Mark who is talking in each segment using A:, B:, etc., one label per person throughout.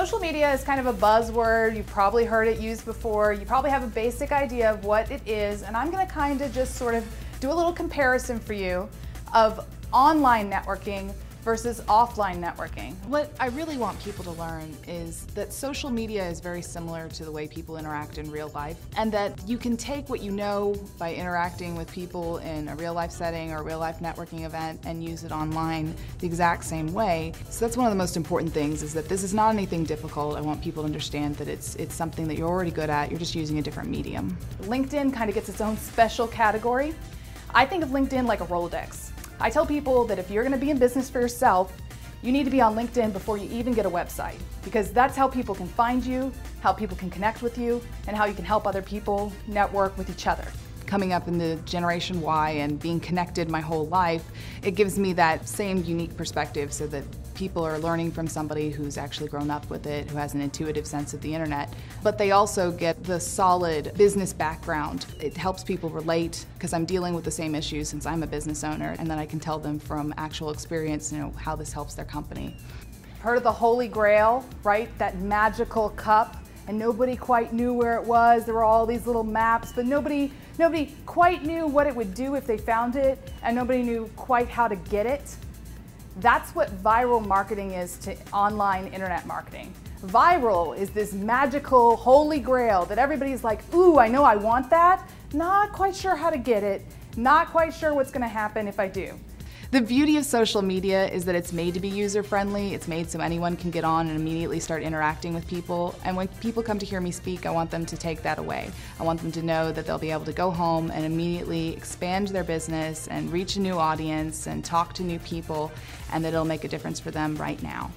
A: Social media is kind of a buzzword. You've probably heard it used before. You probably have a basic idea of what it is, and I'm going to kind of just sort of do a little comparison for you of online networking versus offline networking.
B: What I really want people to learn is that social media is very similar to the way people interact in real life, and that you can take what you know by interacting with people in a real life setting or a real life networking event and use it online the exact same way. So that's one of the most important things, is that this is not anything difficult. I want people to understand that it's something that you're already good at, you're just using a different medium.
A: LinkedIn kind of gets its own special category. I think of LinkedIn like a Rolodex. I tell people that if you're going to be in business for yourself, you need to be on LinkedIn before you even get a website, because that's how people can find you, how people can connect with you, and how you can help other people network with each other.
B: Coming up in the Generation Y and being connected my whole life, it gives me that same unique perspective, so that people are learning from somebody who's actually grown up with it, who has an intuitive sense of the internet. But they also get the solid business background. It helps people relate, because I'm dealing with the same issues since I'm a business owner, and then I can tell them from actual experience, how this helps their company.
A: Heard of the Holy Grail, right? That magical cup, and nobody quite knew where it was. There were all these little maps, but nobody quite knew what it would do if they found it, and nobody knew quite how to get it. That's what viral marketing is to online internet marketing. Viral is this magical holy grail that everybody's like, ooh, I know I want that. Not quite sure how to get it. Not quite sure what's going to happen if I do.
B: The beauty of social media is that it's made to be user-friendly. It's made so anyone can get on and immediately start interacting with people. And when people come to hear me speak, I want them to take that away. I want them to know that they'll be able to go home and immediately expand their business and reach a new audience and talk to new people, and that it'll make a difference for them right now.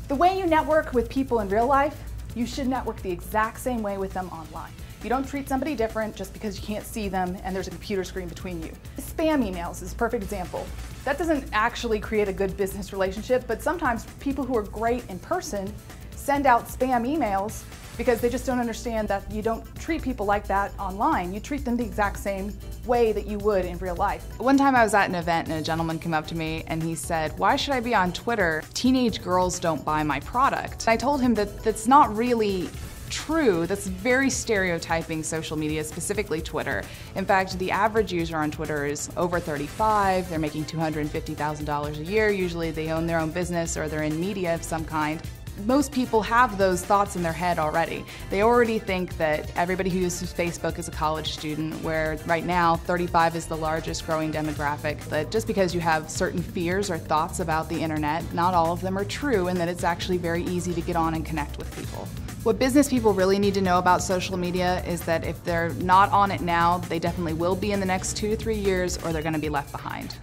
A: The way you network with people in real life, you should network the exact same way with them online. You don't treat somebody different just because you can't see them and there's a computer screen between you. Spam emails is a perfect example. That doesn't actually create a good business relationship, but sometimes people who are great in person send out spam emails because they just don't understand that you don't treat people like that online. You treat them the exact same way that you would in real life.
B: One time I was at an event and a gentleman came up to me and he said, "Why should I be on Twitter? Teenage girls don't buy my product." I told him that that's not really true. That's very stereotyping social media, specifically Twitter. In fact, the average user on Twitter is over 35. They're making $250,000 a year. Usually they own their own business or they're in media of some kind. Most people have those thoughts in their head already. They already think that everybody who uses Facebook is a college student, where right now 35 is the largest growing demographic. That just because you have certain fears or thoughts about the internet, not all of them are true, and that it's actually very easy to get on and connect with people. What business people really need to know about social media is that if they're not on it now, they definitely will be in the next 2 to 3 years, or they're going to be left behind.